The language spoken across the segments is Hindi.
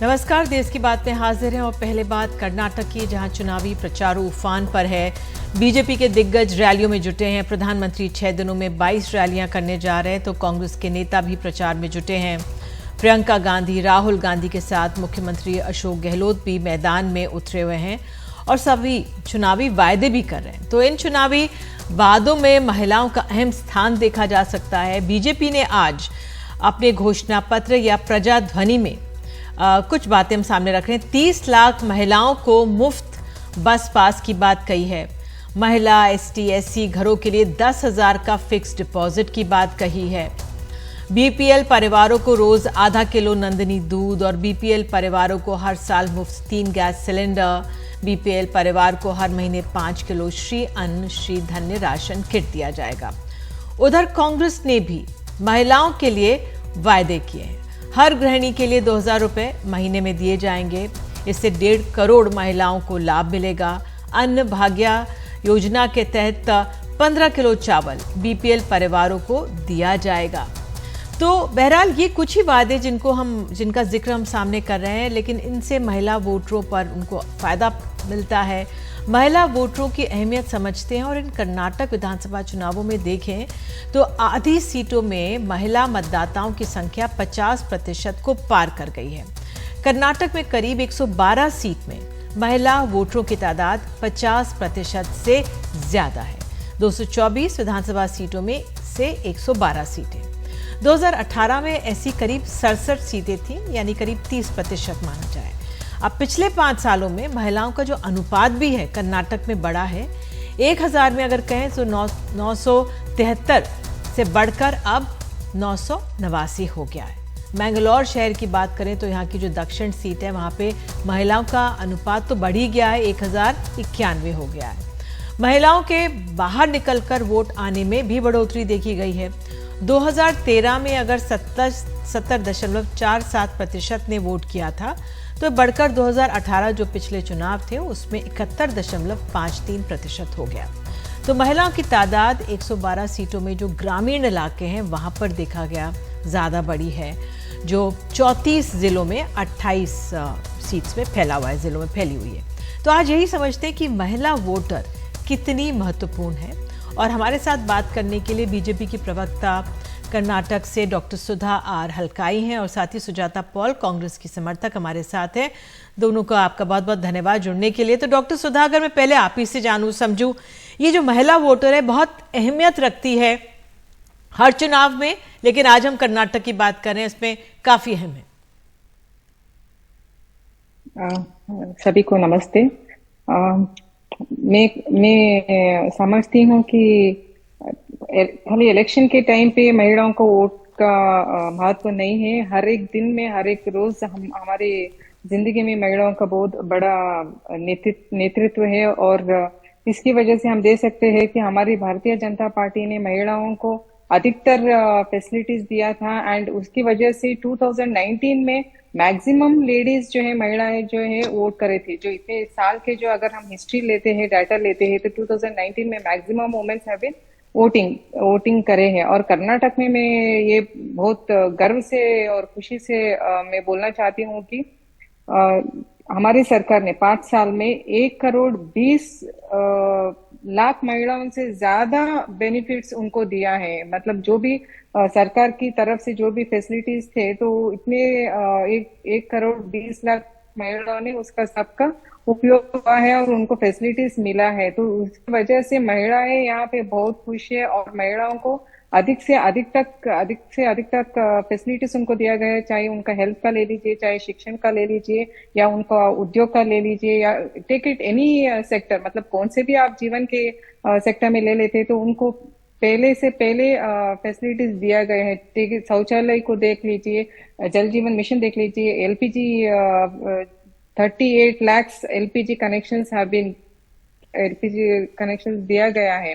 नमस्कार, देश की बात में हाजिर हैं और पहले बात कर्नाटक की, जहां चुनावी प्रचार उफान पर है। बीजेपी के दिग्गज रैलियों में जुटे हैं। प्रधानमंत्री 6 दिनों में 22 रैलियां करने जा रहे हैं, तो कांग्रेस के नेता भी प्रचार में जुटे हैं। प्रियंका गांधी, राहुल गांधी के साथ मुख्यमंत्री अशोक गहलोत भी मैदान में उतरे हुए हैं और सभी चुनावी वायदे भी कर रहे हैं। तो इन चुनावी वादों में महिलाओं का अहम स्थान देखा जा सकता है। बीजेपी ने आज अपने घोषणा पत्र या प्रजाध्वनि में कुछ बातें हम सामने रख रहे हैं। 30 लाख महिलाओं को मुफ्त बस पास की बात कही है। महिला एसटी एससी घरों के लिए 10,000 का फिक्स डिपॉजिट की बात कही है। बीपीएल परिवारों को रोज आधा किलो नंदिनी दूध और बीपीएल परिवारों को हर साल मुफ्त 3 गैस सिलेंडर। बीपीएल परिवार को हर महीने 5 किलो श्री अन्न श्री धन्य राशन किट दिया जाएगा। उधर कांग्रेस ने भी महिलाओं के लिए वायदे किए हैं। हर गृहिणी के लिए 2,000 रुपए महीने में दिए जाएंगे। इससे 1.5 करोड़ महिलाओं को लाभ मिलेगा। अन्न भाग्य योजना के तहत 15 किलो चावल बीपीएल परिवारों को दिया जाएगा। तो बहरहाल ये कुछ ही वादे जिनका जिक्र हम सामने कर रहे हैं, लेकिन इनसे महिला वोटरों पर उनको फायदा मिलता है। महिला वोटरों की अहमियत समझते हैं और इन कर्नाटक विधानसभा चुनावों में देखें तो आधी सीटों में महिला मतदाताओं की संख्या 50% को पार कर गई है। कर्नाटक में करीब 112 सीट में महिला वोटरों की तादाद 50% से ज्यादा है। 224 विधानसभा सीटों में से 112 सीटें। 2018 में ऐसी करीब 67 सीटें थीं, यानी करीब 30% माना जाए। अब पिछले 5 सालों में महिलाओं का जो अनुपात भी है कर्नाटक में बढ़ा है। 1000 में अगर कहें तो 973 से बढ़कर अब 989 हो गया है। मैंगलोर शहर की बात करें तो यहाँ की जो दक्षिण सीट है वहाँ पे महिलाओं का अनुपात तो बढ़ ही गया है, 1091 हो गया है। महिलाओं के बाहर निकलकर वोट आने में भी बढ़ोतरी देखी गई है। 2013 में अगर 70.47% ने वोट किया था, तो बढ़कर 2018 जो पिछले चुनाव थे उसमें 71.53% हो गया। तो महिलाओं की तादाद 112 सीटों में जो ग्रामीण इलाके हैं वहां पर देखा गया ज़्यादा बड़ी है, जो 34 जिलों में 28 सीट्स में फैला हुआ है, जिलों में फैली हुई है। तो आज यही समझते हैं कि महिला वोटर कितनी महत्वपूर्ण है। और हमारे साथ बात करने के लिए बीजेपी की प्रवक्ता कर्नाटक से डॉक्टर सुधा आर हल्काई हैं और साथ ही सुजाता पॉल कांग्रेस की समर्थक हमारे साथ हैं। दोनों को आपका बहुत बहुत धन्यवाद जुड़ने के लिए। तो डॉक्टर सुधा, अगर मैं पहले आप ही से जानूं समझूं, ये जो महिला वोटर है बहुत अहमियत रखती है हर चुनाव में, लेकिन आज हम कर्नाटक की बात कर रहे हैं, इसमें काफी अहम है। सभी को नमस्ते। मैं समझती हूँ कि खाली इलेक्शन के टाइम पे महिलाओं को वोट का महत्व नहीं है। हर एक दिन में, हर एक रोज हमारे जिंदगी में महिलाओं का बहुत बड़ा नेतृत्व है और इसकी वजह से हम देख सकते हैं कि हमारी भारतीय जनता पार्टी ने महिलाओं को अधिकतर फैसिलिटीज दिया था एंड उसकी वजह से 2019 में मैक्सिमम लेडीज जो है, महिलाएं जो है वोट करे थे। जो इतने साल के जो अगर हम हिस्ट्री लेते हैं, डाटा लेते हैं, तो 2019 में maximum womens have been voting करे हैं। और कर्नाटक में मैं ये बहुत गर्व से और खुशी से मैं बोलना चाहती हूँ कि हमारी सरकार ने 5 साल में 1 करोड़ 20 लाख महिलाओं से ज्यादा बेनिफिट्स उनको दिया है। मतलब जो भी सरकार की तरफ से जो भी फैसिलिटीज थे, तो इतने 1 करोड़ 20 लाख महिलाओं ने उसका सबका उपयोग हुआ है और उनको फैसिलिटीज मिला है। तो उसकी वजह से महिलाएं यहाँ पे बहुत खुश है और महिलाओं को अधिक से अधिक तक फैसिलिटीज उनको दिया गया है, चाहे उनका हेल्थ का ले लीजिए, चाहे शिक्षण का ले लीजिए, या उनका उद्योग का ले लीजिए, या टेक इट एनी सेक्टर, मतलब कौन से भी आप जीवन के सेक्टर में ले लेते तो उनको पहले से पहले फैसिलिटीज दिया गया है। शौचालय को देख लीजिए, जल जीवन मिशन देख लीजिए, एलपीजी 38 lakhs एलपीजी कनेक्शन दिया गया है।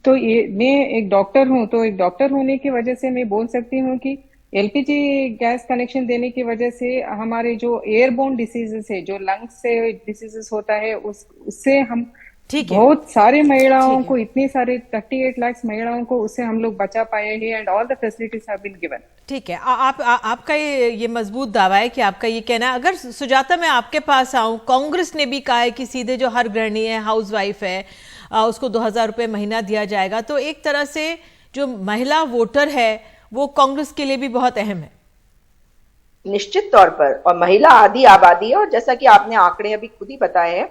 तो ये मैं एक डॉक्टर हूँ, तो एक डॉक्टर होने की वजह से मैं बोल सकती हूँ कि एलपीजी गैस कनेक्शन देने की वजह से हमारे जो एयरबोर्न डिसीजेस है, जो लंग्स से डिसीजेस होता है, उससे हम ठीक है, बहुत सारे महिलाओं ठीक है, को, इतने सारे 38 लाख महिलाओं को उससे हम लोग बचा पाए हैं, and all the facilities have been given. ठीक है। आपका ये मजबूत दावा है कि आपका ये कहना है। अगर सुजाता मैं आपके पास आऊं, कांग्रेस ने भी कहा है कि सीधे जो हर गृहिणी है, हाउस वाइफ है, उसको 2,000 रुपये महीना दिया जाएगा, तो एक तरह से जो महिला वोटर है वो कांग्रेस के लिए भी बहुत अहम है। निश्चित तौर पर, और महिला आधी आबादी है, और जैसा कि आपने आंकड़े अभी खुद ही बताए हैं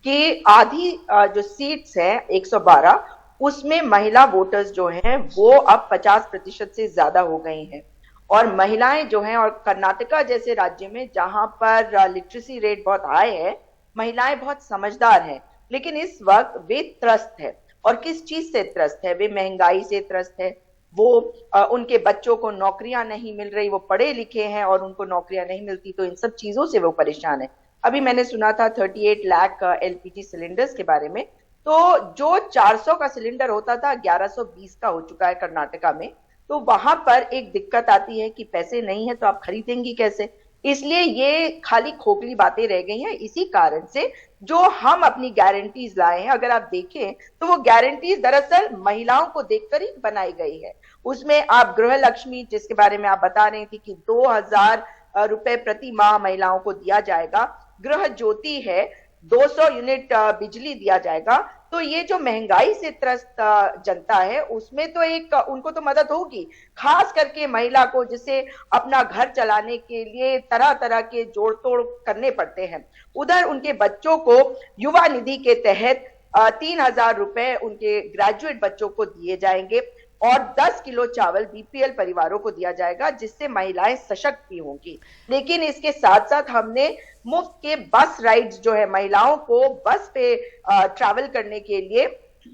कि आधी जो सीट्स हैं 112, उसमें महिला वोटर्स जो हैं वो अब 50% से ज्यादा हो गई हैं। और महिलाएं जो हैं, और कर्नाटका जैसे राज्य में जहां पर लिटरेसी रेट बहुत हाई है, महिलाएं बहुत समझदार हैं, लेकिन इस वक्त वे त्रस्त है। और किस चीज से त्रस्त है? वे महंगाई से त्रस्त है, वो उनके बच्चों को नौकरियां नहीं मिल रही, वो पढ़े लिखे हैं और उनको नौकरियां नहीं मिलती, तो इन सब चीजों से वो परेशान है। अभी मैंने सुना था 38 लाख एलपीजी सिलेंडर्स के बारे में, तो जो 400 का सिलेंडर होता था 1120 का हो चुका है कर्नाटका में। तो वहां पर एक दिक्कत आती है कि पैसे नहीं है तो आप खरीदेंगी कैसे। इसलिए ये खाली खोखली बातें रह गई हैं। इसी कारण से जो हम अपनी गारंटीज लाए हैं, अगर आप देखें तो वो गारंटीज दरअसल महिलाओं को देखकर ही बनाई गई है। उसमें आप गृह लक्ष्मी, जिसके बारे में आप बता रही थी कि 2,000 रुपए प्रति माह महिलाओं को दिया जाएगा, गृह ज्योति है, 200 यूनिट बिजली दिया जाएगा। तो ये जो महंगाई से त्रस्त जनता है उसमें तो एक उनको तो मदद होगी, खास करके महिला को, जिसे अपना घर चलाने के लिए तरह तरह के जोड़ तोड़ करने पड़ते हैं। उधर उनके बच्चों को युवा निधि के तहत 3,000 रुपए उनके ग्रेजुएट बच्चों को दिए जाएंगे, और 10 किलो चावल बीपीएल परिवारों को दिया जाएगा, जिससे महिलाएं सशक्त भी होंगी। लेकिन इसके साथ साथ हमने मुफ्त के बस राइड्स जो है, महिलाओं को बस पे ट्रैवल करने के लिए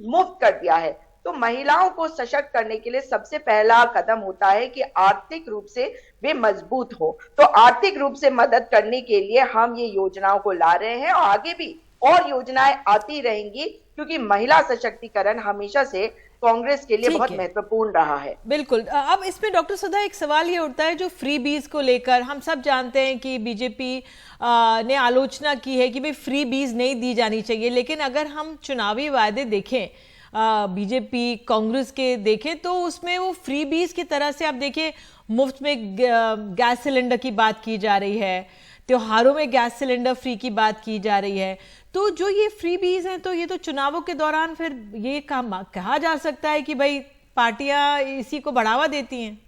मुफ्त कर दिया है। तो महिलाओं को सशक्त करने के लिए सबसे पहला कदम होता है कि आर्थिक रूप से वे मजबूत हो। तो आर्थिक रूप से मदद करने के लिए हम ये योजनाओं को ला रहे हैं, और आगे भी और योजनाएं आती रहेंगी, क्योंकि महिला सशक्तिकरण हमेशा से कांग्रेस के लिए बहुत महत्वपूर्ण रहा है। बिल्कुल। अब इसमें डॉक्टर सुधा एक सवाल ये उठता है, जो फ्री बीज को लेकर हम सब जानते हैं कि बीजेपी ने आलोचना की है कि भाई फ्री बीज नहीं दी जानी चाहिए, लेकिन अगर हम चुनावी वायदे देखें, बीजेपी कांग्रेस के देखें, तो उसमें वो फ्री बीज की तरह से आप देखिए, मुफ्त में गैस सिलेंडर की बात की जा रही है, त्योहारों में गैस सिलेंडर फ्री की बात की जा रही है। तो जो ये फ्री बीज हैं, तो ये तो चुनावों के दौरान फिर ये कहा जा सकता है कि भाई पार्टियां इसी को बढ़ावा देती हैं।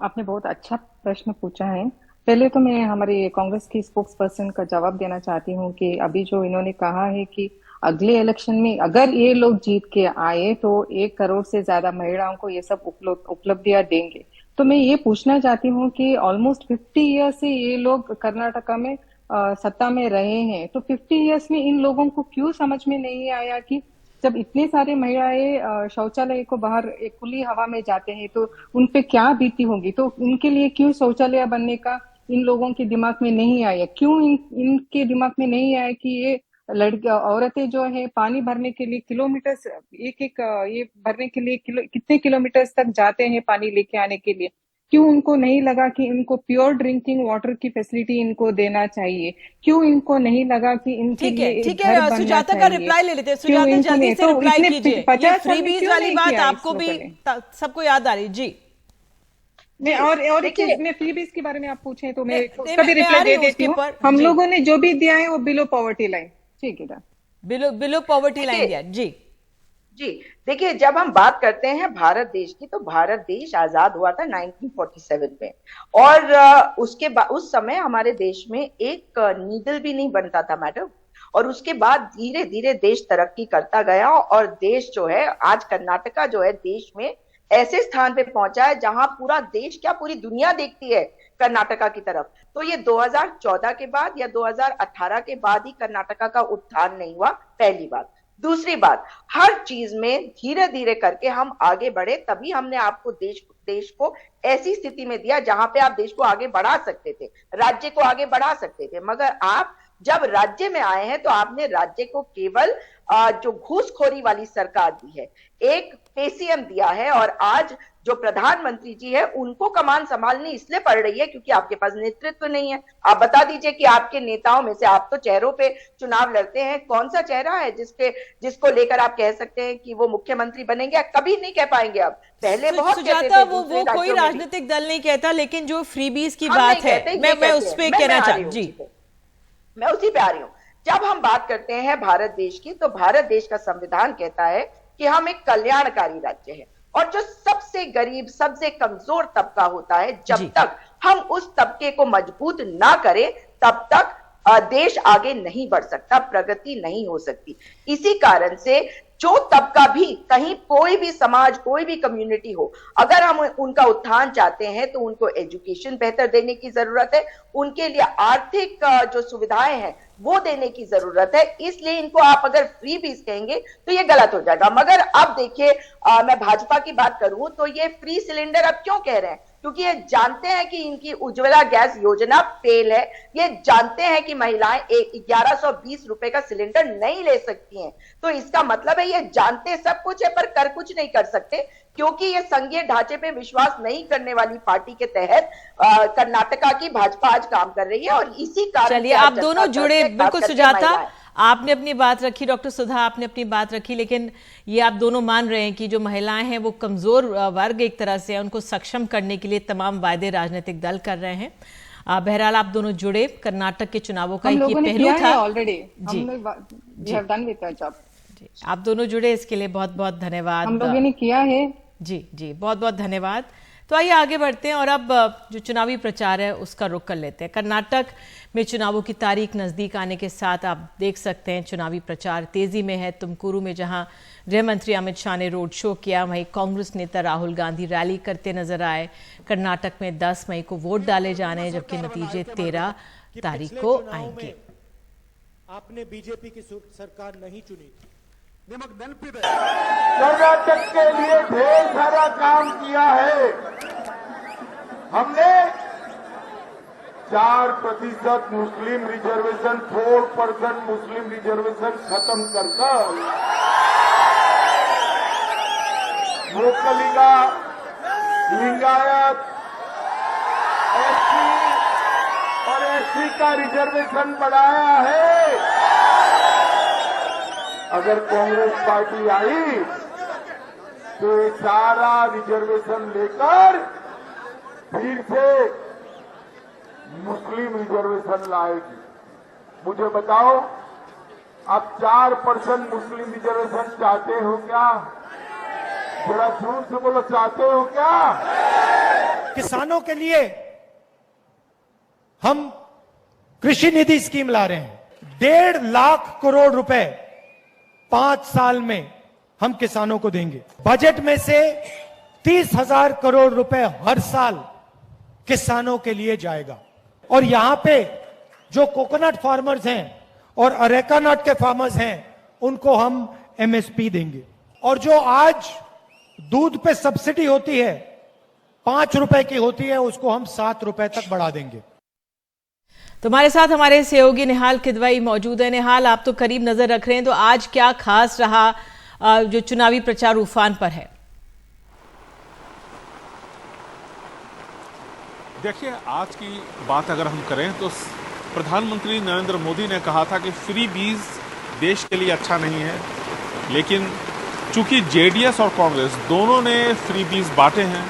आपने बहुत अच्छा प्रश्न पूछा है। पहले तो मैं हमारे कांग्रेस की स्पोक्स पर्सन का जवाब देना चाहती हूँ कि अभी जो इन्होंने कहा है कि अगले इलेक्शन में अगर ये लोग जीत के आए तो 1 करोड़ से ज्यादा महिलाओं को ये सब उपलब्धियां देंगे। तो मैं ये पूछना चाहती हूँ कि ऑलमोस्ट 50 ईयर से ये लोग कर्नाटका में सत्ता में रहे हैं, तो 50 ईयर्स में इन लोगों को क्यों समझ में नहीं आया कि जब इतने सारे महिलाएं शौचालय को बाहर एक खुली हवा में जाते हैं तो उनपे क्या बीती होगी। तो उनके लिए क्यों शौचालय बनने का इन लोगों के दिमाग में नहीं आया? क्यों इनके दिमाग में नहीं आया कि ये लड़कियां, औरतें जो है पानी भरने के लिए किलोमीटर एक ये भरने के लिए कितने किलोमीटर तक जाते हैं पानी लेके आने के लिए? क्यों उनको नहीं लगा कि इनको प्योर ड्रिंकिंग वाटर की फैसिलिटी इनको देना चाहिए? क्यों इनको नहीं लगा कि इनके लिए एक घर बनना चाहिए? सुजाता का रिप्लाई ले लेते हैं। सुजाता जल्दी से रिप्लाई कीजिए। ये फ्री बीज वाली बात आपको भी सबको याद आ रही? जी मैं और मैं फ्री बीज के बारे में आप पूछें तो मैं उसका भी रिप्लाई दे देती हूँ। हम लोगों ने जो भी दिया है वो बिलो पॉवर्टी लाइन, ठीक है, बिलो पॉवर्टी लाइन दिया। जी देखिए, जब हम बात करते हैं भारत देश की, तो भारत देश आजाद हुआ था 1947 में, और उस समय हमारे देश में एक नीडल भी नहीं बनता था मैडम। और उसके बाद धीरे धीरे देश तरक्की करता गया, और देश जो है आज, कर्नाटका जो है देश में ऐसे स्थान पे पहुंचा है जहां पूरा देश क्या, पूरी दुनिया देखती है कर्नाटका की तरफ। तो ये 2014 के बाद या 2018 के बाद ही कर्नाटका का उत्थान नहीं हुआ, पहली बात। दूसरी बात, हर चीज में धीरे धीरे करके हम आगे बढ़े, तभी हमने आपको देश को ऐसी स्थिति में दिया जहां पे आप देश को आगे बढ़ा सकते थे, राज्य को आगे बढ़ा सकते थे। मगर आप जब राज्य में आए हैं तो आपने राज्य को केवल जो घूसखोरी वाली सरकार दी है, एक पेसीएम दिया है, और आज जो प्रधानमंत्री जी है उनको कमान संभालनी इसलिए पड़ रही है क्योंकि आपके पास नेतृत्व नहीं है। आप बता दीजिए कि आपके नेताओं में से, आप तो चेहरों पे चुनाव लड़ते हैं, कौन सा चेहरा है जिसको लेकर आप कह सकते हैं कि वो मुख्यमंत्री बनेंगे? कभी नहीं कह पाएंगे। आप पहले बहुत कहते थे, वो कोई राजनीतिक दल नहीं कहता, लेकिन जो फ्रीबीज की बात है मैं उस पर कहना चाहती हूँ जी, मैं उसी पे आ रही हूँ। जब हम बात करते हैं भारत देश की, तो भारत देश का संविधान कहता है कि हम एक कल्याणकारी राज्य है, और जो सबसे गरीब, सबसे कमजोर तबका होता है, जब तक हम उस तबके को मजबूत ना करें तब तक देश आगे नहीं बढ़ सकता, प्रगति नहीं हो सकती। इसी कारण से जो तबका भी, कहीं कोई भी समाज, कोई भी कम्युनिटी हो, अगर हम उनका उत्थान चाहते हैं तो उनको एजुकेशन बेहतर देने की जरूरत है, उनके लिए आर्थिक जो सुविधाएं हैं वो देने की जरूरत है। इसलिए इनको आप अगर फ्री बीज कहेंगे तो ये गलत हो जाएगा। मगर अब देखिए, मैं भाजपा की बात करूं तो ये फ्री सिलेंडर अब क्यों कह रहे हैं? क्योंकि ये जानते हैं कि इनकी उज्ज्वला गैस योजना फेल है, ये जानते हैं कि महिलाएं 1120 रुपए का सिलेंडर नहीं ले सकती हैं। तो इसका मतलब है ये जानते सब कुछ है पर कर कुछ नहीं कर सकते, क्योंकि ये संघीय ढांचे पे विश्वास नहीं करने वाली पार्टी के तहत कर्नाटका की भाजपा आज काम कर रही है। और इसी कारण चलिए आप दोनों जुड़े, बिल्कुल सुजाता आपने अपनी बात रखी, डॉक्टर सुधा आपने अपनी बात रखी, लेकिन ये आप दोनों मान रहे हैं कि जो महिलाएं हैं वो कमजोर वर्ग एक तरह से है, उनको सक्षम करने के लिए तमाम वायदे राजनीतिक दल कर रहे हैं। बहरहाल आप दोनों जुड़े, कर्नाटक के चुनावों का ये पहलू था ऑलरेडी, आप दोनों जुड़े, इसके लिए बहुत बहुत धन्यवाद। हम लोगों ने किया है जी जी, बहुत बहुत धन्यवाद। तो आइए आगे बढ़ते हैं और अब जो चुनावी प्रचार है उसका रुख कर लेते हैं। कर्नाटक में चुनावों की तारीख नजदीक आने के साथ आप देख सकते हैं चुनावी प्रचार तेजी में है। तुमकुरू में जहां गृह मंत्री अमित शाह ने रोड शो किया, वहीं कांग्रेस नेता राहुल गांधी रैली करते नजर आए। कर्नाटक में 10 मई को वोट डाले जाने हैं, जबकि नतीजे 13 तारीख को आएंगे। आपने बीजेपी की सरकार नहीं चुनी। कर्नाटक के लिए ढेर सारा काम किया है। हमने 4% मुस्लिम रिजर्वेशन, 4% मुस्लिम रिजर्वेशन खत्म कर वोकलिगा, लिंगायत, एससी और एसटी का रिजर्वेशन बढ़ाया है। अगर कांग्रेस पार्टी आई तो ये सारा रिजर्वेशन लेकर फिर से मुस्लिम रिजर्वेशन लाएगी। मुझे बताओ, आप 4% मुस्लिम रिजर्वेशन चाहते हो क्या? थोड़ा जोर से बोलो, चाहते हो क्या? किसानों के लिए हम कृषि निधि स्कीम ला रहे हैं। 1.5 लाख करोड़ रुपए 5 साल में हम किसानों को देंगे। बजट में से 30,000 करोड़ रुपए हर साल किसानों के लिए जाएगा। और यहां पे जो कोकोनट फार्मर्स हैं और अरेका नट के फार्मर्स हैं उनको हम एमएसपी देंगे। और जो आज दूध पे सब्सिडी होती है 5 रुपए की होती है, उसको हम 7 रुपए तक बढ़ा देंगे। तुम्हारे साथ हमारे सहयोगी निहाल किदवई मौजूद है। निहाल, आप तो करीब नजर रख रहे हैं, तो आज क्या खास रहा जो चुनावी प्रचार उफान पर है? देखिए, आज की बात अगर हम करें तो प्रधानमंत्री नरेंद्र मोदी ने कहा था कि फ्री बीज देश के लिए अच्छा नहीं है, लेकिन चूंकि जेडीएस और कांग्रेस दोनों ने फ्री बीज बांटे हैं,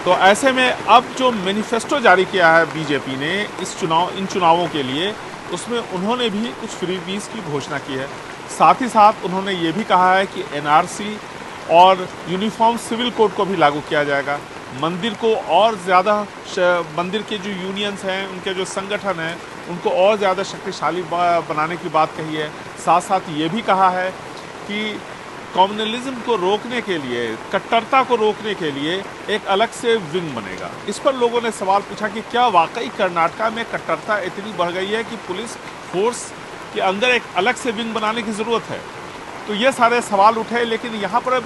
तो ऐसे में अब जो मैनिफेस्टो जारी किया है बीजेपी ने इन चुनावों के लिए, उसमें उन्होंने भी कुछ फ्रीबीज की घोषणा की है। साथ ही साथ उन्होंने ये भी कहा है कि एनआरसी और यूनिफॉर्म सिविल कोड को भी लागू किया जाएगा। मंदिर को और ज़्यादा, मंदिर के जो यूनियंस हैं, उनके जो संगठन हैं, उनको और ज़्यादा शक्तिशाली बनाने की बात कही है। साथ साथ ये भी कहा है कि कम्युनलिज्म को रोकने के लिए, कट्टरता को रोकने के लिए एक अलग से विंग बनेगा। इस पर लोगों ने सवाल पूछा कि क्या वाकई कर्नाटका में कट्टरता इतनी बढ़ गई है कि पुलिस फोर्स के अंदर एक अलग से विंग बनाने की ज़रूरत है? तो ये सारे सवाल उठे, लेकिन यहाँ पर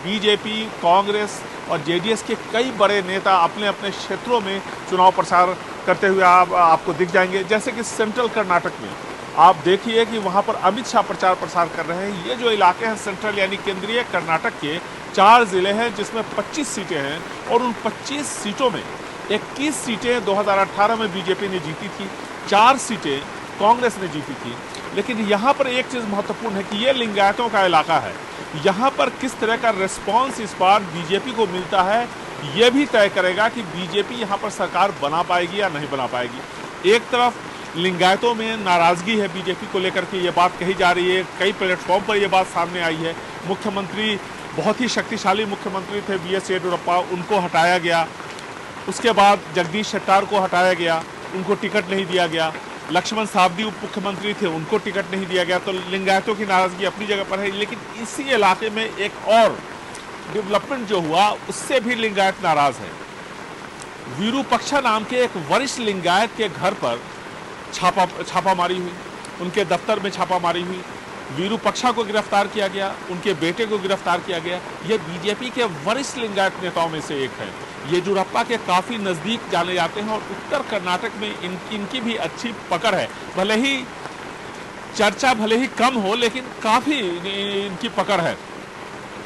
बीजेपी, कांग्रेस और जेडीएस के कई बड़े नेता अपने अपने क्षेत्रों में चुनाव प्रचार करते हुए आपको दिख जाएंगे। जैसे कि सेंट्रल कर्नाटक में आप देखिए कि वहाँ पर अमित शाह प्रचार प्रसार कर रहे हैं। ये जो इलाके हैं सेंट्रल यानी केंद्रीय कर्नाटक के 4 जिले हैं जिसमें 25 सीटें हैं और उन 25 सीटों में 21 सीटें 2018 में बीजेपी ने जीती थी, 4 सीटें कांग्रेस ने जीती थी। लेकिन यहाँ पर एक चीज़ महत्वपूर्ण है कि ये लिंगायतों का इलाका है। यहाँ पर किस तरह का रिस्पांस इस बार बीजेपी को मिलता है, ये भी तय करेगा कि बीजेपी यहाँ पर सरकार बना पाएगी या नहीं बना पाएगी। एक तरफ लिंगायतों में नाराज़गी है बीजेपी को लेकर के, ये बात कही जा रही है, कई प्लेटफॉर्म पर ये बात सामने आई है। मुख्यमंत्री, बहुत ही शक्तिशाली मुख्यमंत्री थे BS येडियुरप्पा, उनको हटाया गया। उसके बाद जगदीश शेट्टार को हटाया गया, उनको टिकट नहीं दिया गया। लक्ष्मण सावदी उप मुख्यमंत्री थे, उनको टिकट नहीं दिया गया। तो लिंगायतों की नाराजगी अपनी जगह पर है, लेकिन इसी इलाके में एक और डेवलपमेंट जो हुआ उससे भी लिंगायत नाराज है। विरूपक्षा नाम के एक वरिष्ठ लिंगायत के घर पर छापामारी हुई, उनके दफ्तर में छापामारी हुई, विरूपक्षा को गिरफ्तार किया गया, उनके बेटे को गिरफ्तार किया गया। ये बीजेपी के वरिष्ठ लिंगायत नेताओं में से एक है। येडियुरप्पा के काफ़ी नज़दीक जाने जाते हैं और उत्तर कर्नाटक में इनकी भी अच्छी पकड़ है। भले ही चर्चा भले ही कम हो, लेकिन काफ़ी इनकी पकड़ है।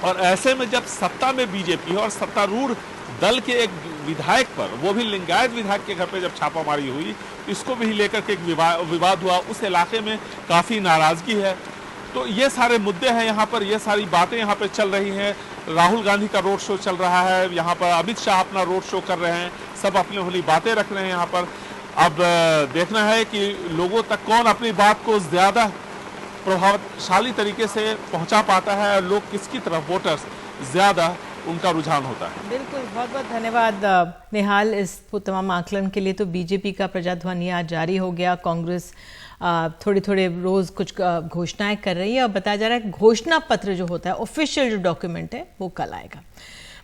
और ऐसे में जब सत्ता में बीजेपी है और सत्तारूढ़ दल के एक विधायक पर, वो भी लिंगायत विधायक के घर पे जब छापामारी हुई, इसको भी लेकर के एक विवाद हुआ, उस इलाके में काफ़ी नाराज़गी है। तो ये सारे मुद्दे हैं यहाँ पर, ये सारी बातें यहाँ पे चल रही हैं। राहुल गांधी का रोड शो चल रहा है, यहाँ पर अमित शाह अपना रोड शो कर रहे हैं, सब अपनी अपनी बातें रख रहे हैं यहाँ पर। अब देखना है कि लोगों तक कौन अपनी बात को ज़्यादा प्रभावशाली तरीके से पहुँचा पाता है और लोग किसकी तरफ, वोटर्स ज़्यादा उनका रुझान होता है। बिल्कुल, बहुत बहुत धन्यवाद निहाल इस तमाम आकलन के लिए। तो बीजेपी का प्रजाध्वनि आज जारी हो गया, कांग्रेस थोड़े थोड़े रोज़ कुछ घोषणाएं कर रही है और बताया जा रहा है घोषणा पत्र जो होता है, ऑफिशियल जो डॉक्यूमेंट है, वो कल आएगा।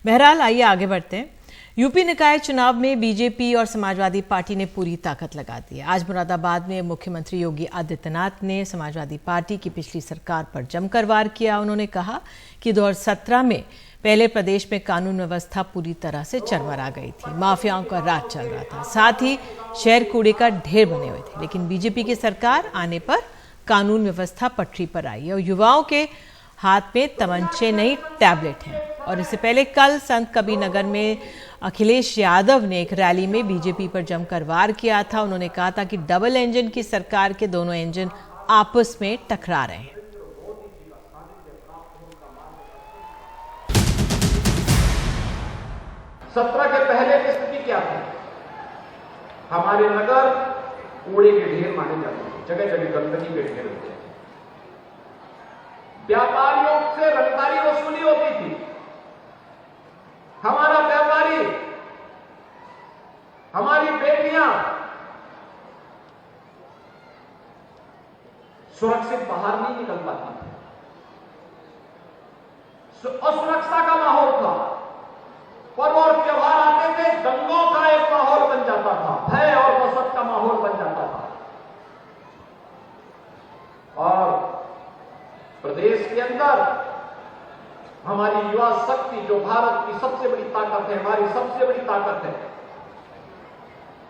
बहरहाल आइए आगे बढ़ते हैं। यूपी निकाय चुनाव में बीजेपी और समाजवादी पार्टी ने पूरी ताकत लगा दी है। आज मुरादाबाद में मुख्यमंत्री योगी आदित्यनाथ ने समाजवादी पार्टी की पिछली सरकार पर जमकर वार किया। उन्होंने कहा कि 2017 में पहले प्रदेश में कानून व्यवस्था पूरी तरह से चरमरा गई थी, माफियाओं का राज चल रहा था, साथ ही शहर कूड़े का ढेर बने हुए थे। लेकिन बीजेपी की सरकार आने पर कानून व्यवस्था पटरी पर आई है और युवाओं के हाथ में तमंचे नहीं, टैबलेट हैं। और इससे पहले कल संत कबीर नगर में अखिलेश यादव ने एक रैली में बीजेपी पर जमकर वार किया था। उन्होंने कहा था कि डबल इंजन की सरकार के दोनों इंजन आपस में टकरा रहे हैं। 17 के पहले की स्थिति क्या थी? हमारे नगर कूड़े के ढेर माने जाते थे, जगह जगह गंदगी के ढेर होते थे, व्यापारियों से रंगदारी वसूली होती थी। हमारा व्यापारी, हमारी बेटियां सुरक्षित बाहर नहीं निकल पाती थी, असुरक्षा का माहौल था। पर्व और त्योहार आते थे, दंगों का एक माहौल बन जाता था, भय और दहशत का माहौल बन जाता था। और प्रदेश के अंदर हमारी युवा शक्ति, जो भारत की सबसे बड़ी ताकत है, हमारी सबसे बड़ी ताकत है,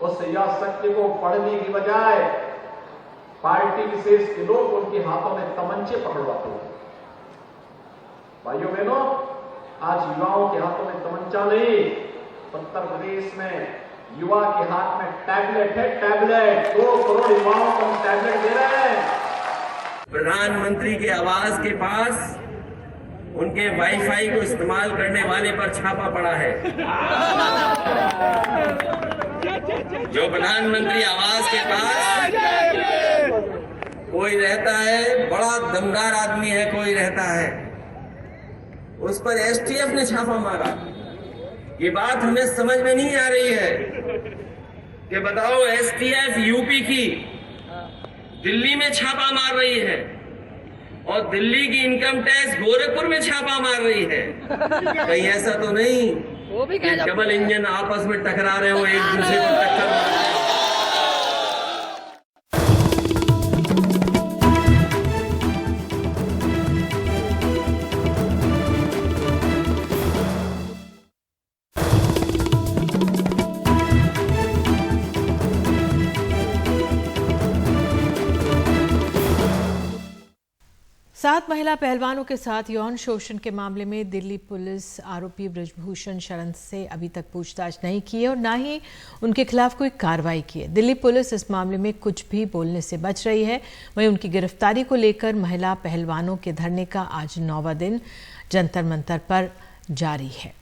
उस युवा शक्ति को पढ़ने की बजाय पार्टी विशेष के लोग उनके हाथों में तमंचे पकड़वाते हैं। भाइयों बहनों, आज युवाओं के हाथों में तमंचा नहीं, उत्तर प्रदेश में युवा के हाथ में टैबलेट है, टैबलेट। 2 करोड़ युवाओं को हम टैबलेट दे रहे हैं। प्रधानमंत्री के आवास के पास उनके वाईफाई को इस्तेमाल करने वाले पर छापा पड़ा है। जो प्रधानमंत्री आवास के पास कोई रहता है, बड़ा दमदार आदमी है, कोई रहता है, उस पर एसटीएफ ने छापा मारा। ये बात हमें समझ में नहीं आ रही है कि बताओ, एसटीएफ यूपी की दिल्ली में छापा मार रही है और दिल्ली की इनकम टैक्स गोरखपुर में छापा मार रही है। कहीं ऐसा तो नहीं कि डबल इंजन आपस में टकरा रहे हो, एक दूसरे को टक्कर मार रहे हो। 7 महिला पहलवानों के साथ यौन शोषण के मामले में दिल्ली पुलिस आरोपी बृजभूषण शरण से अभी तक पूछताछ नहीं की है और ना ही उनके खिलाफ कोई कार्रवाई की है। दिल्ली पुलिस इस मामले में कुछ भी बोलने से बच रही है। वहीं उनकी गिरफ्तारी को लेकर महिला पहलवानों के धरने का आज 9वां दिन जंतर मंतर पर जारी है।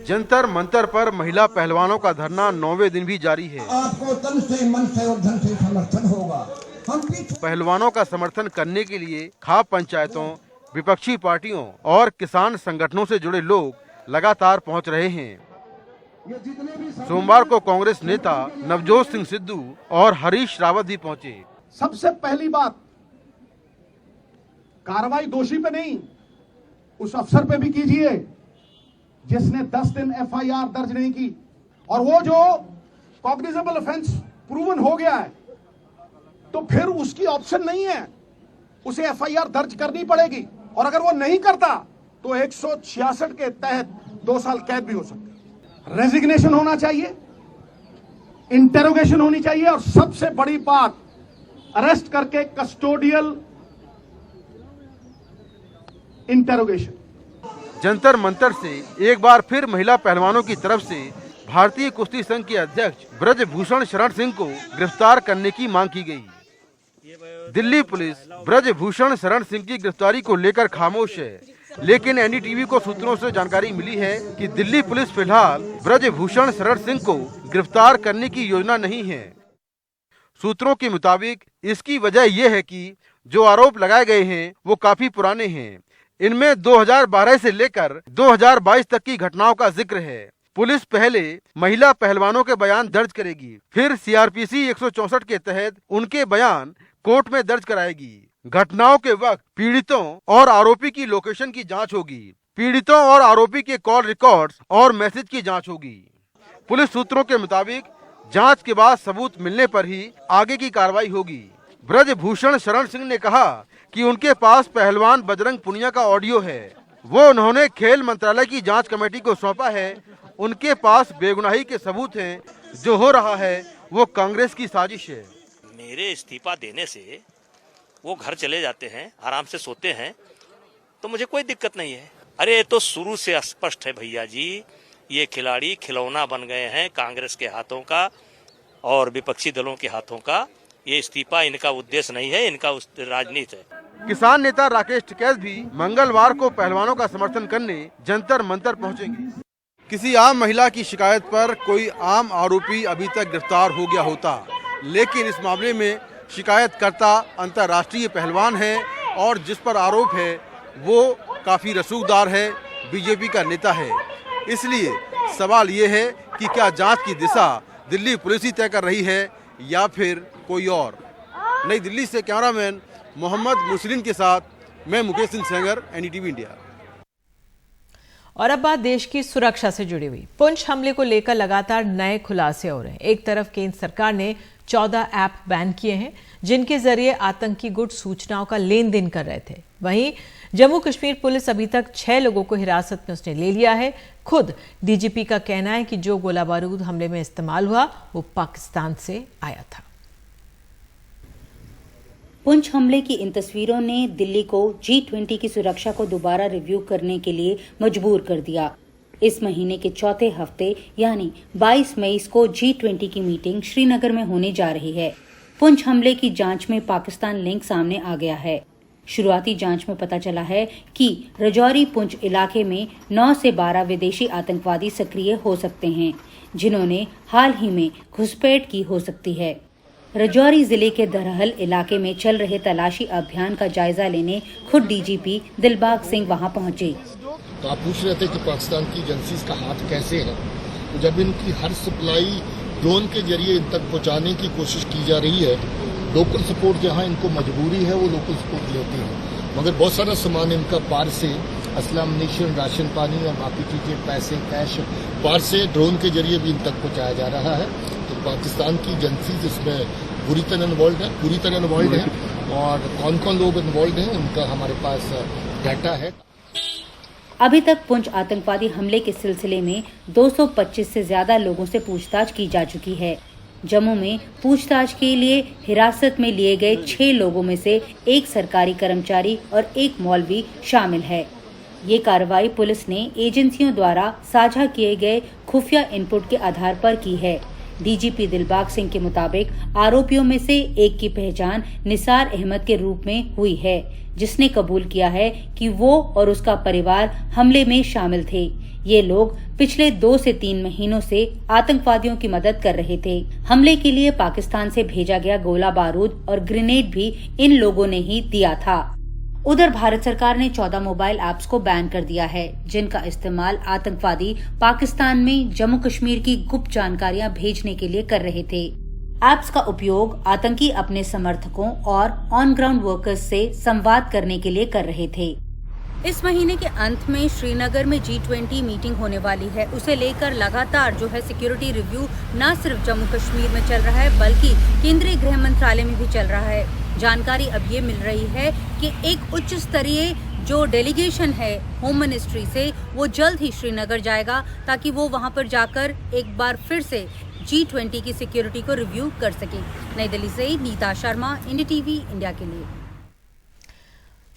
जंतर मंतर पर महिला पहलवानों का धरना 9वें दिन भी जारी है। आपको तन से, मन से और धन से समर्थन होगा। पहलवानों का समर्थन करने के लिए खाप पंचायतों, विपक्षी पार्टियों और किसान संगठनों से जुड़े लोग लगातार पहुंच रहे हैं। सोमवार को कांग्रेस नेता नवजोत सिंह सिद्धू और हरीश रावत भी पहुंचे। सबसे पहली बात, कार्रवाई दोषी पे नहीं, उस अफसर पे भी कीजिए जिसने 10 दिन एफआईआर दर्ज नहीं की, और वो जो कॉग्निजेबल ऑफेंस प्रूवन हो गया है तो फिर उसकी ऑप्शन नहीं है, उसे एफआईआर दर्ज करनी पड़ेगी, और अगर वो नहीं करता तो 166 के तहत 2 साल कैद भी हो सकती है। रेजिग्नेशन होना चाहिए, इंटेरोगेशन होनी चाहिए, और सबसे बड़ी बात, अरेस्ट करके कस्टोडियल इंटेरोगेशन। जंतर मंतर से एक बार फिर महिला पहलवानों की तरफ से भारतीय कुश्ती संघ के अध्यक्ष बृजभूषण शरण सिंह को गिरफ्तार करने की मांग की गई। दिल्ली पुलिस बृजभूषण शरण सिंह की गिरफ्तारी को लेकर खामोश है, लेकिन एनडीटीवी को सूत्रों से जानकारी मिली है कि दिल्ली पुलिस फिलहाल बृजभूषण शरण सिंह को गिरफ्तार करने की योजना नहीं है। सूत्रों के मुताबिक इसकी वजह यह है कि जो आरोप लगाए गए हैं वो काफी पुराने हैं। इनमें 2012 से लेकर 2022 तक की घटनाओं का जिक्र है। पुलिस पहले महिला पहलवानों के बयान दर्ज करेगी, फिर सीआरपीसी 164 के तहत उनके बयान कोर्ट में दर्ज कराएगी। घटनाओं के वक्त पीड़ितों और आरोपी की लोकेशन की जांच होगी। पीड़ितों और आरोपी के कॉल रिकॉर्ड्स और मैसेज की जांच होगी। पुलिस सूत्रों के मुताबिक जांच के बाद सबूत मिलने पर ही आगे की कार्रवाई होगी। बृजभूषण शरण सिंह ने कहा कि उनके पास पहलवान बजरंग पुनिया का ऑडियो है, वो उन्होंने खेल मंत्रालय की जांच कमेटी को सौंपा है। उनके पास बेगुनाही के सबूत हैं। जो हो रहा है वो कांग्रेस की साजिश है। मेरे इस्तीफा देने से वो घर चले जाते हैं, आराम से सोते हैं, तो मुझे कोई दिक्कत नहीं है। अरे तो शुरू से स्पष्ट है भैया जी, ये खिलाड़ी खिलौना बन गए हैं कांग्रेस के हाथों का और विपक्षी दलों के हाथों का। ये इस्तीफा इनका उद्देश्य नहीं है, इनका राजनीति है। किसान नेता राकेश टिकैत भी मंगलवार को पहलवानों का समर्थन करने जंतर मंतर पहुंचेंगे। किसी आम महिला की शिकायत पर कोई आम आरोपी अभी तक गिरफ्तार हो गया होता, लेकिन इस मामले में शिकायतकर्ता अंतर्राष्ट्रीय पहलवान है और जिस पर आरोप है वो काफी रसूखदार है, बीजेपी का नेता है। इसलिए सवाल ये है कि क्या जांच की दिशा दिल्ली पुलिस ही तय कर रही है या फिर कोई और। नई दिल्ली से कैमरामैन मोहम्मद मुसलिन के साथ मैं मुकेश सिंह सेंगर, एनडीटीवी इंडिया। और अब बात देश की सुरक्षा से जुड़ी हुई। पुंछ हमले को लेकर लगातार नए खुलासे हो रहे हैं। एक तरफ केंद्र सरकार ने 14 ऐप बैन किए हैं जिनके जरिए आतंकी गुट सूचनाओं का लेन देन कर रहे थे। वहीं जम्मू कश्मीर पुलिस अभी तक 6 लोगों को हिरासत में उसने ले लिया है। खुद डीजीपी का कहना है कि जो गोला बारूद हमले में इस्तेमाल हुआ वो पाकिस्तान से आया था। पुंछ हमले की इन तस्वीरों ने दिल्ली को G20 की सुरक्षा को दोबारा रिव्यू करने के लिए मजबूर कर दिया। इस महीने के चौथे हफ्ते यानी 22 मई को G20 की मीटिंग श्रीनगर में होने जा रही है। पुंछ हमले की जांच में पाकिस्तान लिंक सामने आ गया है। शुरुआती जांच में पता चला है कि रजौरी पुंछ इलाके में 9 से 12 विदेशी आतंकवादी सक्रिय हो सकते हैं, जिन्होंने हाल ही में घुसपैठ की हो सकती है। रजौरी जिले के दरहल इलाके में चल रहे तलाशी अभियान का जायजा लेने खुद डीजीपी दिलबाग सिंह वहां पहुंचे। तो आप पूछ रहे थे कि पाकिस्तान की एजेंसीज का हाथ कैसे है, तो जब इनकी हर सप्लाई ड्रोन के जरिए इन तक पहुंचाने की कोशिश की जा रही है, लोकल सपोर्ट जहां इनको मजबूरी है वो लोकल सपोर्ट लेती है, मगर बहुत सारा सामान इनका पार से असला, अम्युनिशन, राशन पानी और बाकी चीजें, पैसे, कैश पार से ड्रोन के जरिए भी इन तक पहुंचाया जा रहा है। तो पाकिस्तान की एजेंसीज इसमें पूरी तरह इन्वॉल्व है और कौन कौन लोग इन्वॉल्व हैं उनका हमारे पास डाटा है। अभी तक पुंछ आतंकवादी हमले के सिलसिले में 225 से ज्यादा लोगों से पूछताछ की जा चुकी है। जम्मू में पूछताछ के लिए हिरासत में लिए गए 6 लोगों में से एक सरकारी कर्मचारी और एक मौलवी शामिल है। ये कार्रवाई पुलिस ने एजेंसियों द्वारा साझा किए गए खुफिया इनपुट के आधार पर की है। डीजीपी दिलबाग सिंह के मुताबिक आरोपियों में से एक की पहचान निसार अहमद के रूप में हुई है, जिसने कबूल किया है कि वो और उसका परिवार हमले में शामिल थे। ये लोग पिछले 2 से 3 महीनों से आतंकवादियों की मदद कर रहे थे। हमले के लिए पाकिस्तान से भेजा गया गोला बारूद और ग्रेनेड भी इन लोगों ने ही दिया था। उधर भारत सरकार ने 14 मोबाइल ऐप्स को बैन कर दिया है, जिनका इस्तेमाल आतंकवादी पाकिस्तान में जम्मू कश्मीर की गुप्त जानकारियां भेजने के लिए कर रहे थे। ऐप्स का उपयोग आतंकी अपने समर्थकों और ऑन ग्राउंड वर्कर्स से संवाद करने के लिए कर रहे थे। इस महीने के अंत में श्रीनगर में G20 मीटिंग होने वाली है। उसे लेकर लगातार जो है सिक्योरिटी रिव्यू न सिर्फ जम्मू कश्मीर में चल रहा है, बल्कि केंद्रीय गृह मंत्रालय में भी चल रहा है। जानकारी अब ये मिल रही है कि एक उच्च स्तरीय जो डेलीगेशन है होम मिनिस्ट्री से, वो जल्द ही श्रीनगर जाएगा ताकि वो वहां पर जाकर एक बार फिर से G20 की सिक्योरिटी को रिव्यू कर सके। नई दिल्ली से Neeta Sharma, India TV India के लिए।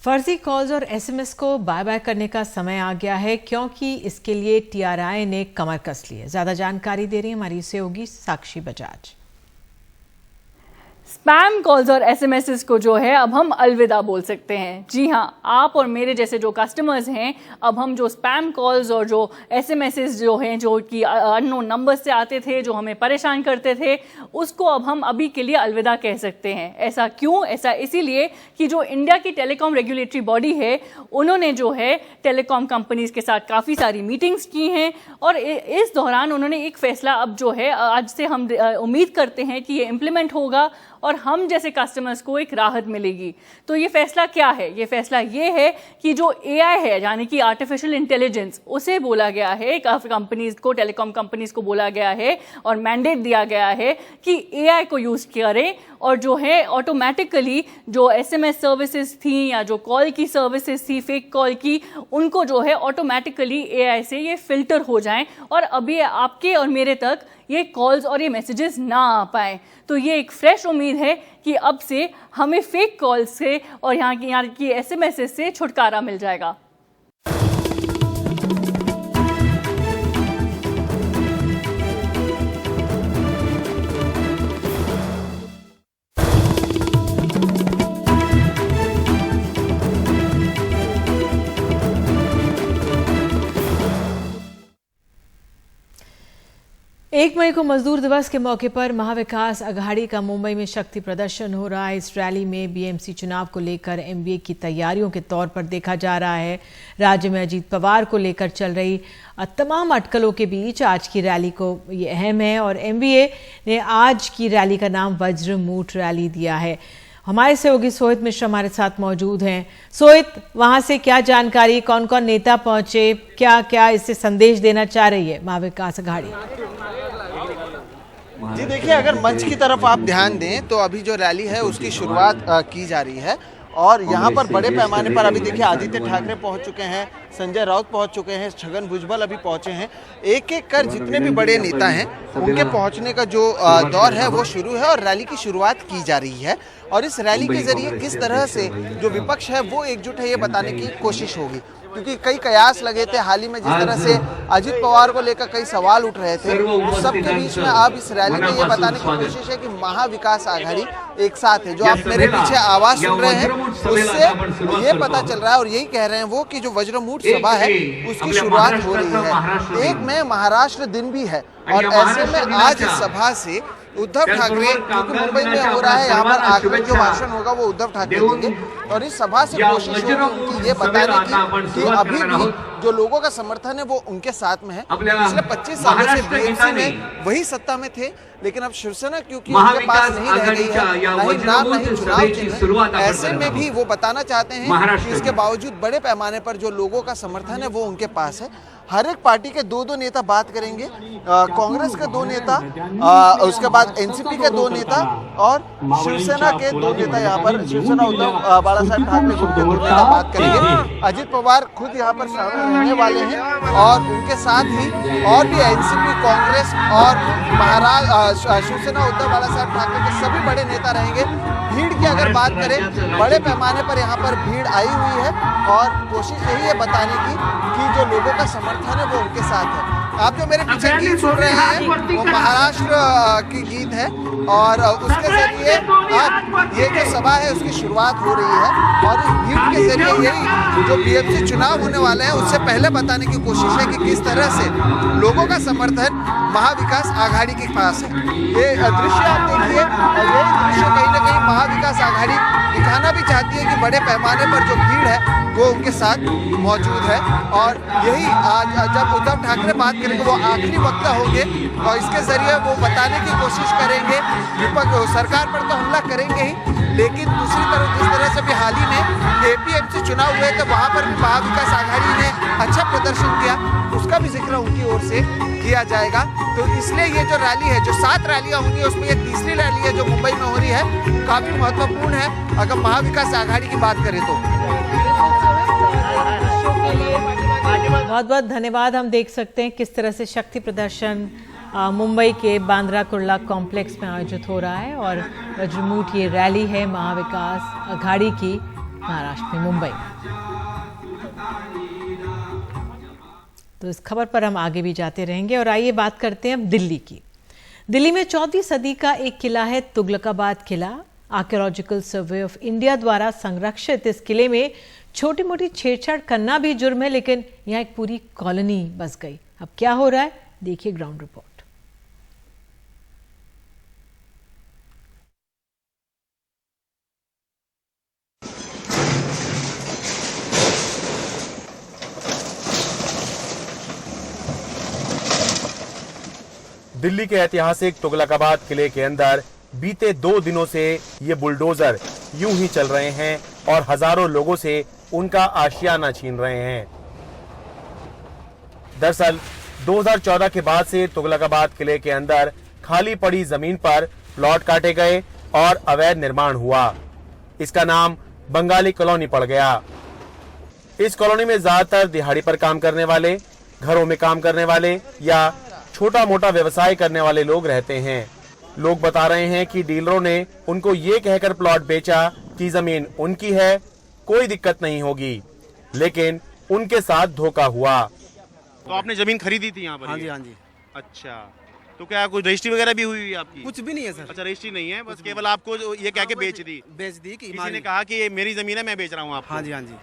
फर्जी कॉल्स और एसएमएस को बाय बाय करने का समय आ गया है, क्योंकि इसके लिए टीआरआई ने कमर कस ली है। ज्यादा जानकारी दे रही है हमारी सहयोगी साक्षी बजाज। स्पैम कॉल्स और एसएमएसेस को जो है अब हम अलविदा बोल सकते हैं। जी हाँ, आप और मेरे जैसे जो कस्टमर्स हैं, अब हम जो स्पैम कॉल्स और जो एसएमएसेस जो हैं, जो कि अननोन नंबर से आते थे, जो हमें परेशान करते थे, उसको अब हम अभी के लिए अलविदा कह सकते हैं। ऐसा क्यों? ऐसा इसीलिए कि जो इंडिया की टेलीकॉम रेगुलेटरी बॉडी है, उन्होंने जो है टेलीकॉम कंपनीज के साथ काफ़ी सारी मीटिंग्स की हैं और इस दौरान उन्होंने एक फैसला अब जो है आज से हम उम्मीद करते हैं कि ये इम्प्लीमेंट होगा और हम जैसे कस्टमर्स को एक राहत मिलेगी। तो ये फैसला क्या है? ये फैसला ये है कि जो एआई है, यानी कि आर्टिफिशियल इंटेलिजेंस, उसे बोला गया है कंपनीज को, टेलीकॉम कंपनीज को बोला गया है और मैंडेट दिया गया है कि एआई को यूज़ करें और जो है ऑटोमेटिकली जो एसएमएस सर्विसेज थी या जो कॉल की सर्विसेज थी, फेक कॉल की, उनको जो है ऑटोमेटिकली एआई से ये फिल्टर हो जाएं और अभी आपके और मेरे तक ये कॉल्स और ये मैसेजेस ना आ पाए। तो ये एक फ्रेश उम्मीद है कि अब से हमें फेक कॉल्स से और यहाँ की एसएमएस से छुटकारा मिल जाएगा। एक मई को मजदूर दिवस के मौके पर महाविकास अघाड़ी का मुंबई में शक्ति प्रदर्शन हो रहा है। इस रैली में बीएमसी चुनाव को लेकर एमबीए की तैयारियों के तौर पर देखा जा रहा है। राज्य में अजीत पवार को लेकर चल रही तमाम अटकलों के बीच आज की रैली को ये अहम है और एमबीए ने आज की रैली का नाम वज्र मूठ रैली दिया है। हमारे सहयोगी सोहित मिश्र हमारे साथ मौजूद हैं। सोहित, वहां से क्या जानकारी, कौन कौन नेता पहुंचे, क्या क्या इससे संदेश देना चाह रही है महाविकास अघाड़ी? जी देखिए, अगर मंच की तरफ आप ध्यान दें तो अभी जो रैली है उसकी शुरुआत की जा रही है और यहाँ पर बड़े पैमाने पर अभी देखिए आदित्य ठाकरे पहुँच चुके हैं, संजय राउत पहुँच चुके हैं, छगन भुजबल अभी पहुँचे हैं। एक एक कर जितने भी बड़े नेता हैं उनके पहुँचने का जो दौर है वो शुरू है और रैली की शुरुआत की जा रही है। और इस रैली के जरिए किस तरह से जो विपक्ष है वो एकजुट है ये बताने की कोशिश होगी, क्योंकि कई कयास लगे थे हाल ही में जिस तरह से अजित पवार को लेकर कई सवाल उठ रहे थे, उस सब के बीच में अब इस रैली में ये बताने की कोशिश है कि महाविकास आघाड़ी एक साथ है। जो आप मेरे पीछे आवाज सुन रहे हैं उससे ये पता चल रहा है और यही कह रहे हैं वो कि जो वज्रमूठ सभा है उसकी शुरुआत हो रही है। 1 मई महाराष्ट्र दिन भी है और ऐसे में आज इस सभा से उद्धव ठाकरे, क्योंकि मुंबई में हो रहा है, यहाँ पर आखिरी जो भाषण होगा वो उद्धव ठाकरे देंगे और इस सभा से कोशिश होगी उनकी ये बताने की कि अभी भी जो लोगों का समर्थन है वो उनके साथ में है। पिछले 25 सालों से बीएमसी में वही सत्ता में थे, लेकिन अब शिवसेना क्योंकि उनके पास नहीं रह गई है, नहीं नाम नहीं चुनाव चिन्ह, ऐसे में भी वो बताना चाहते हैं कि इसके बावजूद बड़े पैमाने पर जो लोगों का समर्थन है वो उनके पास है। हर एक पार्टी के दो नेता बात करेंगे। कांग्रेस के 2 नेता, उसके बाद एनसीपी के 2 नेता और शिवसेना के 2 नेता यहाँ पर, शिवसेना उद्धव बाला साहेब ठाकरे ग्रुप के 2 नेता बात करेंगे। अजित पवार खुद यहाँ पर शामिल रहने वाले हैं और उनके साथ ही और भी एनसीपी, कांग्रेस और शिवसेना उद्धव बाला साहेब ठाकरे के सभी बड़े नेता रहेंगे। भीड़ की अगर बात करें, बड़े पैमाने पर यहाँ पर भीड़ आई हुई है और कोशिश यही है बताने की कि जो लोगों का समर्थन है वो उनके साथ है। आप जो मेरे पीछे गीत सुन रहे हैं वो महाराष्ट्र की गीत है और उसके जरिए अब ये जो सभा है उसकी शुरुआत हो रही है और इस गीत के जरिए यही जो बीएमसी चुनाव होने वाले हैं उससे पहले बताने की कोशिश है कि किस तरह से लोगों का समर्थन महाविकास आघाड़ी के पास है। ये दृश्य आप देखिए और ये दृश्य कहीं ना कहीं महाविकास आघाड़ी दिखाना भी चाहती है कि बड़े पैमाने पर जो भीड़ है वो उनके साथ मौजूद है और यही आज जब उद्धव ठाकरे बात करेंगे वो आखिरी वक्ता होंगे और इसके जरिए वो बताने की कोशिश करेंगे। विपक्ष सरकार पर तो हमला करेंगे ही, लेकिन दूसरी तरफ जिस तरह से भी हाल ही में एपीएमसी चुनाव हुए तो वहाँ पर भी महाविकास आघाड़ी ने अच्छा प्रदर्शन किया, उसका भी जिक्र उनकी ओर से किया जाएगा। तो इसलिए ये जो रैली है, जो 7 रैलियां होंगी उसमें ये तीसरी रैली है जो मुंबई में हो रही है, काफी महत्वपूर्ण है अगर महाविकास आघाड़ी की बात करें तो। बहुत बहुत धन्यवाद। हम देख सकते हैं किस तरह से शक्ति प्रदर्शन मुंबई के बांद्रा कुर्ला कॉम्प्लेक्स में आयोजित हो रहा है और वज्रमूठ ये रैली है महाविकास आघाड़ी की महाराष्ट्र में मुंबई। तो इस खबर पर हम आगे भी जाते रहेंगे और आइए बात करते हैं अब दिल्ली की। दिल्ली में 14वीं सदी का एक किला है तुगलकाबाद किला। आर्कियोलॉजिकल सर्वे ऑफ इंडिया द्वारा संरक्षित इस किले में छोटी मोटी छेड़छाड़ करना भी जुर्म है, लेकिन यहाँ एक पूरी कॉलोनी बस गई। अब क्या हो रहा है, देखिए ग्राउंड रिपोर्ट। दिल्ली के ऐतिहासिक तुगलकाबाद किले के अंदर बीते 2 दिनों से ये बुलडोजर यूं ही चल रहे हैं और हजारों लोगों से उनका आशियाना छीन रहे हैं। दरअसल 2014 के बाद से तुगलकाबाद किले के अंदर खाली पड़ी जमीन पर प्लॉट काटे गए और अवैध निर्माण हुआ। इसका नाम बंगाली कॉलोनी पड़ गया। इस कॉलोनी में ज्यादातर दिहाड़ी पर काम करने वाले, घरों में काम करने वाले या छोटा मोटा व्यवसाय करने वाले लोग रहते हैं। लोग बता रहे हैं कि डीलरों ने उनको ये कहकर प्लॉट बेचा कि जमीन उनकी है, कोई दिक्कत नहीं होगी, लेकिन उनके साथ धोखा हुआ। तो आपने जमीन खरीदी थी यहाँ पर? हाँ जी, हाँ जी। अच्छा, तो क्या कोई रजिस्ट्री वगैरह भी हुई आपकी? कुछ भी नहीं है सर। अच्छा, रजिस्ट्री नहीं है, बस केवल आपको ये कह के बेच दी कि किसी ने कहा कि ये मेरी जमीन है, मैं बेच रहा हूँ आपको। हाँ जी, हाँ जी।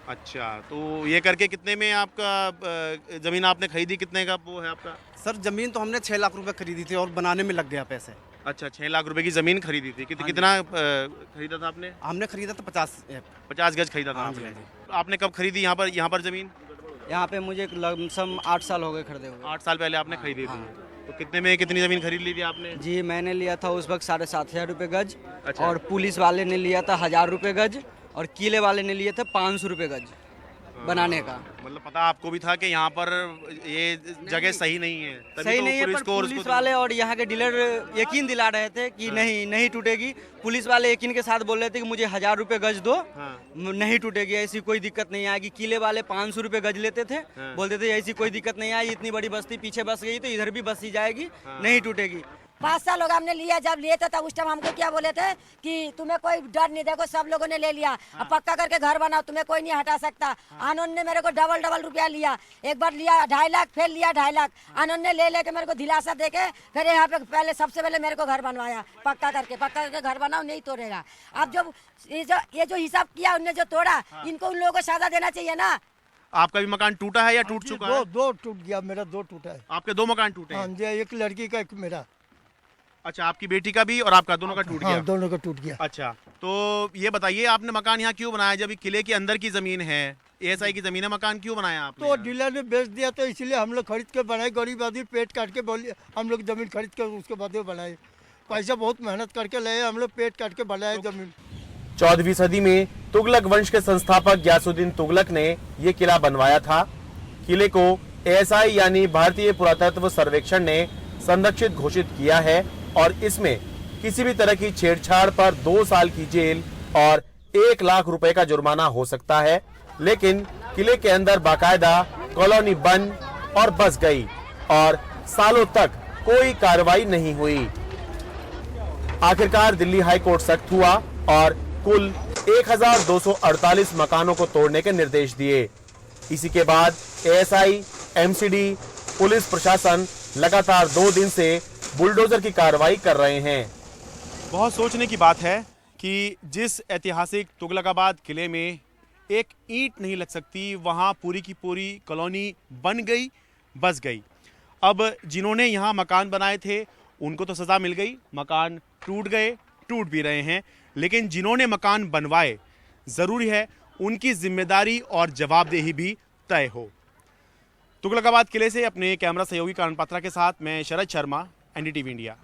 अच्छा, तो ये करके कितने में आपका जमीन आपने खरीदी, कितने का वो है आपका? सर जमीन तो हमने 6 लाख रुपए खरीदी थी और बनाने में लग गया पैसे। अच्छा, 6 लाख रुपए की जमीन खरीदी थी। कितना खरीदा था आपने? हमने खरीदा था 50 गज खरीदा था आपने। आपने कब खरीदी यहाँ पर जमीन? यहाँ पे मुझे लमसम 8 साल हो गए खरीदे हुए। 8 साल पहले आपने खरीदी थी। तो कितने में कितनी जमीन खरीद ली थी आपने? जी, मैंने लिया था उस वक्त 7,500 रुपये गज। अच्छा। और पुलिस वाले ने लिया था 1000 रुपये गज और किले वाले ने लिए थे 500 रुपये गज बनाने का। मतलब पता आपको भी था कि यहाँ पर ये जगह सही नहीं है? सही नहीं है, पर पुलिस वाले और यहाँ के डीलर यकीन दिला रहे थे कि नहीं टूटेगी। पुलिस वाले यकीन के साथ बोल रहे थे कि मुझे 1000 रुपये गज दो, नहीं टूटेगी, ऐसी कोई दिक्कत नहीं आएगी। किले वाले 500 रुपये गज लेते थे, बोलते थे ऐसी कोई दिक्कत नहीं आई, इतनी बड़ी बस्ती पीछे बस गई तो इधर भी बसी जाएगी, नहीं टूटेगी। 5 साल हो गए हमने लिया। जब लिए थे तब उस टाइम हमको क्या बोले थे कि तुम्हें कोई डर नहीं, देखो सब लोगों ने ले लिया, अब पक्का करके घर बनाओ, तुम्हें कोई नहीं हटा सकता। आनंद ने मेरे को डबल रुपया लिया, एक बार लिया 2.5 लाख, फिर लिया 2.5 लाख। आनंद ने ले लेके मेरे को दिलासा देके फिर यहाँ पे पहले सबसे पहले मेरे को घर बनवाया, पक्का करके घर बनाओ, नहीं तोड़ेगा। अब जब ये जो हिसाब किया उनने जो तोड़ा, इनको उन लोगों को सजा देना चाहिए ना। आपका भी मकान टूटा है या टूट चुका है? दो टूट गया, मेरा 2 टूटा है। आपके 2 मकान टूटे हैं? हाँ जी, एक लड़की का, एक मेरा। अच्छा, आपकी बेटी का भी और आपका दोनों का टूट गया? हाँ, दोनों का टूट गया। अच्छा, तो ये बताइए आपने मकान यहाँ क्यों बनाया जब किले के अंदर की जमीन है, एएसआई की जमीन है, मकान क्यों बनाया आपने? तो डीलर ने बेच दिया तो इसलिए हम लोग खरीद के बनाए, गरीब आदमी पेट काट के बोलिए हम लोग जमीन खरीद के उसके बाद बनाए। पैसा बहुत मेहनत करके लाए हम लोग, पेट काट के बनाए जमीन। 14वीं सदी में तुगलक वंश के संस्थापक गयासुद्दीन तुगलक ने ये किला बनवाया था। किले को एएसआई यानी भारतीय पुरातत्व सर्वेक्षण ने संरक्षित घोषित किया है और इसमें किसी भी तरह की छेड़छाड़ पर 2 साल की जेल और 1 लाख रुपए का जुर्माना हो सकता है। लेकिन किले के अंदर बाकायदा कॉलोनी बन और बस गई और सालों तक कोई कार्रवाई नहीं हुई। आखिरकार दिल्ली हाई कोर्ट सख्त हुआ और कुल 1248 मकानों को तोड़ने के निर्देश दिए। इसी के बाद एएसआई, एमसीडी, पुलिस प्रशासन लगातार 2 दिन से बुलडोजर की कार्रवाई कर रहे हैं। बहुत सोचने की बात है कि जिस ऐतिहासिक तुगलकाबाद किले में एक ईंट नहीं लग सकती, वहां पूरी की पूरी कॉलोनी बन गई, बस गई। अब जिन्होंने यहाँ मकान बनाए थे उनको तो सजा मिल गई, मकान टूट गए, टूट भी रहे हैं, लेकिन जिन्होंने मकान बनवाए जरूरी है उनकी जिम्मेदारी और जवाबदेही भी तय हो। तुगलकाबाद किले से अपने कैमरा सहयोगी करण पात्रा के साथ मैं शरद शर्मा, एनडीटीवी इंडिया।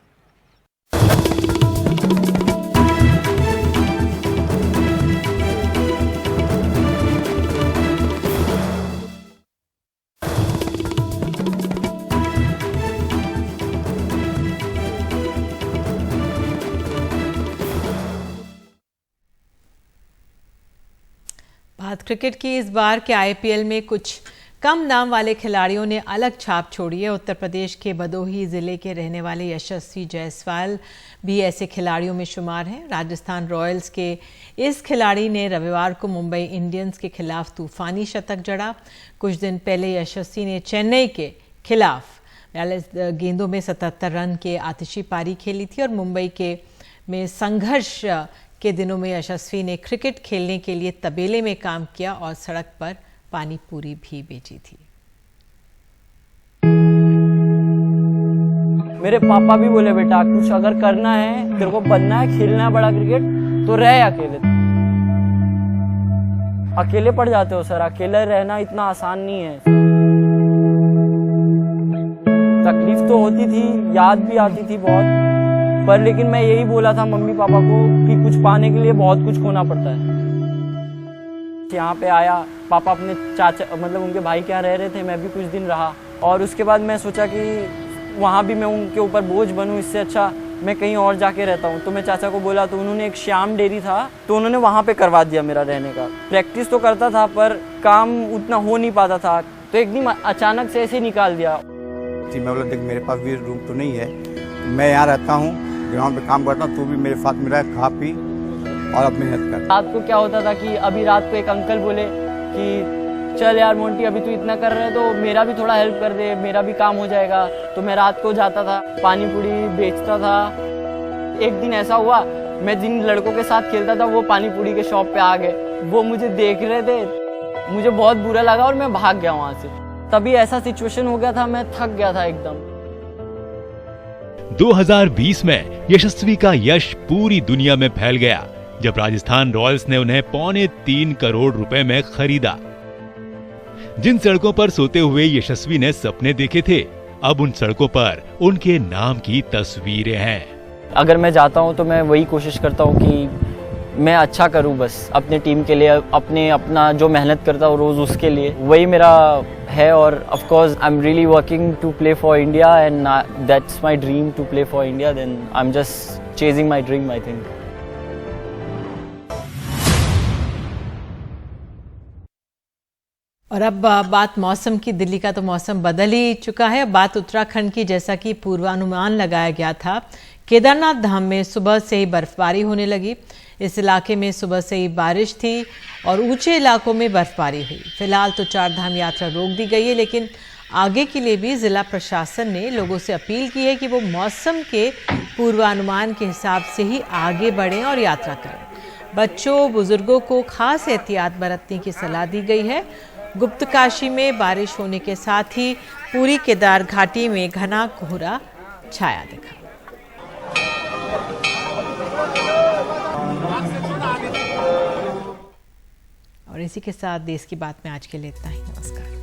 बात क्रिकेट की। इस बार के आईपीएल में कुछ कम नाम वाले खिलाड़ियों ने अलग छाप छोड़ी है। उत्तर प्रदेश के भदोही जिले के रहने वाले यशस्वी जायसवाल भी ऐसे खिलाड़ियों में शुमार हैं। राजस्थान रॉयल्स के इस खिलाड़ी ने रविवार को मुंबई इंडियंस के खिलाफ तूफानी शतक जड़ा। कुछ दिन पहले यशस्वी ने चेन्नई के खिलाफ 42 गेंदों में 77 रन के आतिशी पारी खेली थी और मुंबई में संघर्ष के दिनों में यशस्वी ने क्रिकेट खेलने के लिए तबेले में काम किया और सड़क पर पानी पूरी भी बेची थी। मेरे पापा भी बोले, बेटा कुछ अगर करना है, तेरे को बनना है, खेलना है बड़ा क्रिकेट, तो रह अकेले। अकेले पड़ जाते हो सर, अकेले रहना इतना आसान नहीं है। तकलीफ तो होती थी, याद भी आती थी बहुत, पर लेकिन मैं यही बोला था मम्मी पापा को कि कुछ पाने के लिए बहुत कुछ खोना पड़ता है। यहाँ पे आया, पापा अपने चाचा मतलब उनके भाई के यहाँ रह रहे थे, मैं भी कुछ दिन रहा और उसके बाद मैं सोचा कि वहाँ भी मैं उनके ऊपर बोझ बनूँ, इससे अच्छा मैं कहीं और जाके रहता हूँ। तो मैं चाचा को बोला तो उन्होंने एक श्याम डेयरी था तो उन्होंने वहाँ पे करवा दिया मेरा रहने का। प्रैक्टिस तो करता था पर काम उतना हो नहीं पाता था, तो एक दिन अचानक से ऐसे निकाल दिया। जी मैं बोला, देख मेरे पास भी रूम तो नहीं है, मैं यहाँ रहता हूँ, ग्राउंड पे काम करता हूँ, तू भी मेरे साथ में रह, खा पी और अपनी हेल्प कर। रात को क्या होता था कि अभी रात को एक अंकल बोले कि चल यार मोंटी अभी तू इतना कर रहे है तो मेरा भी थोड़ा हेल्प कर दे, मेरा भी काम हो जाएगा। तो मैं रात को जाता था, पानी पूरी बेचता था। एक दिन ऐसा हुआ, मैं जिन लड़कों के साथ खेलता था वो पानी पूरी के शॉप पे आ गए, वो मुझे देख रहे थे, मुझे बहुत बुरा लगा और मैं भाग गया वहाँ से। तभी ऐसा सिचुएशन हो गया था, मैं थक गया था एकदम। 2020 में यशस्वी का यश पूरी दुनिया में फैल गया जब राजस्थान रॉयल्स ने उन्हें 3.25 करोड़ रुपए में खरीदा। जिन सड़कों पर सोते हुए यशस्वी ने सपने देखे थे, अब उन सड़कों पर उनके नाम की तस्वीरें हैं। अगर मैं जाता हूं तो मैं वही कोशिश करता हूं कि मैं अच्छा करूं, बस अपने टीम के लिए, अपना जो मेहनत करता हूं रोज उसके लिए, वही मेरा है। और of course I am really working to play for India and that's my dream to play for India. Then I am just chasing my dream I think. और अब बात मौसम की। दिल्ली का तो मौसम बदल ही चुका है। बात उत्तराखंड की। जैसा कि पूर्वानुमान लगाया गया था, केदारनाथ धाम में सुबह से ही बर्फबारी होने लगी। इस इलाके में सुबह से ही बारिश थी और ऊंचे इलाकों में बर्फबारी हुई। फिलहाल तो 4 धाम यात्रा रोक दी गई है, लेकिन आगे के लिए भी जिला प्रशासन ने लोगों से अपील की है कि वो मौसम के पूर्वानुमान के हिसाब से ही आगे बढ़ें और यात्रा करें। बच्चों, बुजुर्गों को खास एहतियात बरतने की सलाह दी गई है। गुप्तकाशी में बारिश होने के साथ ही पूरी केदार घाटी में घना कोहरा छाया दिखा। और इसी के साथ देश की बात में आज के लिए इतना ही। नमस्कार।